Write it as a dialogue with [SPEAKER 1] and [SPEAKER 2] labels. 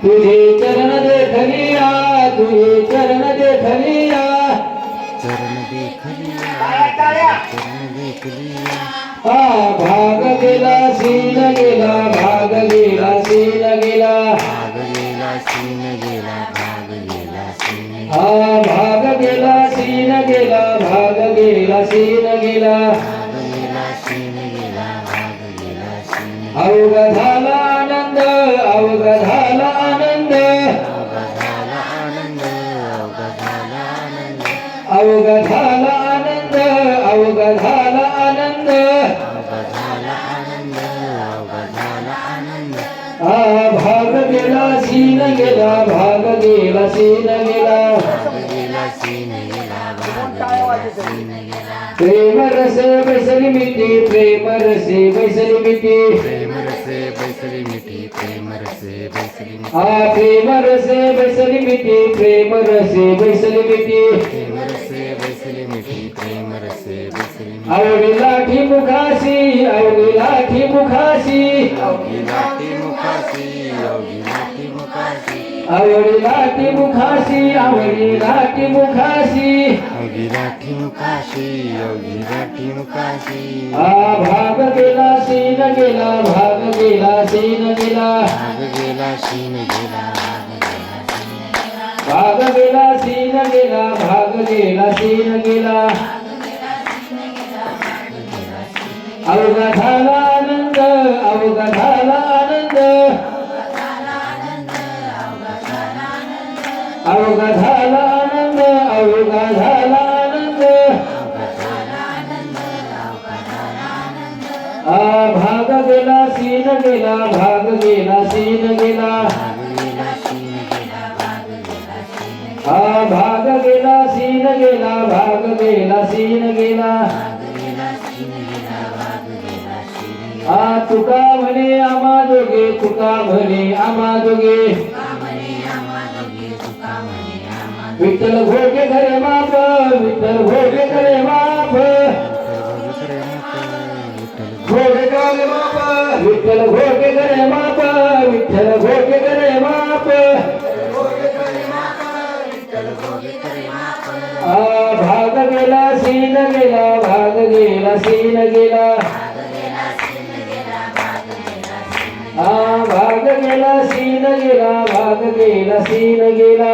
[SPEAKER 1] तुझे चरण देखलिया तुझे चरण देखलिया
[SPEAKER 2] चरण देखलिया
[SPEAKER 1] भाग गेला सीन गेला भाग गेला सीन गेला
[SPEAKER 2] भाग गेला सीन गेला भाग गेला सीन
[SPEAKER 1] भाग गेला सीन गेला भाग गेला सीन गेला
[SPEAKER 2] भाग गेला सीन गेला भाग गेला सीन
[SPEAKER 1] अवघाला आनंद अवघाला आनंद
[SPEAKER 2] अवघाला आनंद अवघाला आनंद
[SPEAKER 1] अवघाला आनंद अवघाला आनंद
[SPEAKER 2] अवघाला आनंद अवघाला आनंद
[SPEAKER 1] भाग गेला सीन गेला भाग गेला सीन गेला
[SPEAKER 2] भाग गेला सीन गेला भाग गेला सीन गेला
[SPEAKER 1] प्रेम रसे बैसली मिठी प्रेम रसे बैसली मिठी
[SPEAKER 2] प्रेम रसे बैसली मिठी प्रेम रसे बैसली मिठी
[SPEAKER 1] प्रेम रसे बैसली मिठी प्रेम रसे बैसली मिठी
[SPEAKER 2] प्रेम रसे बैसली मिठी प्रेम रसे बैसली मिठी
[SPEAKER 1] आवडी लाठी मुखाशी आवडी लाठी मुखाशी
[SPEAKER 2] अवघी लाटी मुखाशी अवघी लाटी मुखाशी
[SPEAKER 1] आवडी लाठी मुखाशी आवडी लाठी मुखाशी
[SPEAKER 2] अवघी लाटी मुखाशी अवघी लाटी मुखाशी
[SPEAKER 1] भाग गेला सीन गेला भाग गेला सीन गेला
[SPEAKER 2] भाग गेला शीन गेला
[SPEAKER 1] भाग गेला सीन गेला भाग गेला सीन गेला अवघा झाला आनंद अवघा झाला आनंद अवघा झाला आनंद अवघा झाला आनंद भाग गेला सीन गेला भाग गेला सीन गेला भाग गेला सीन गेला भाग गेला सीन गेला तुका म्हणे आम्हा जोगे तुका म्हणे आम्हा जोगे विठ्ठल घोगे घरे माप विठ्ठल घोगे घरे माप घोगे घरे माप विठ्ठल घोगे घरे माप विठ्ठल घोगे घरे माप भाग गेला सीन गेला भाग गेला सीन गेला भाग गेला सीन गेला भाग गेला सीन गेला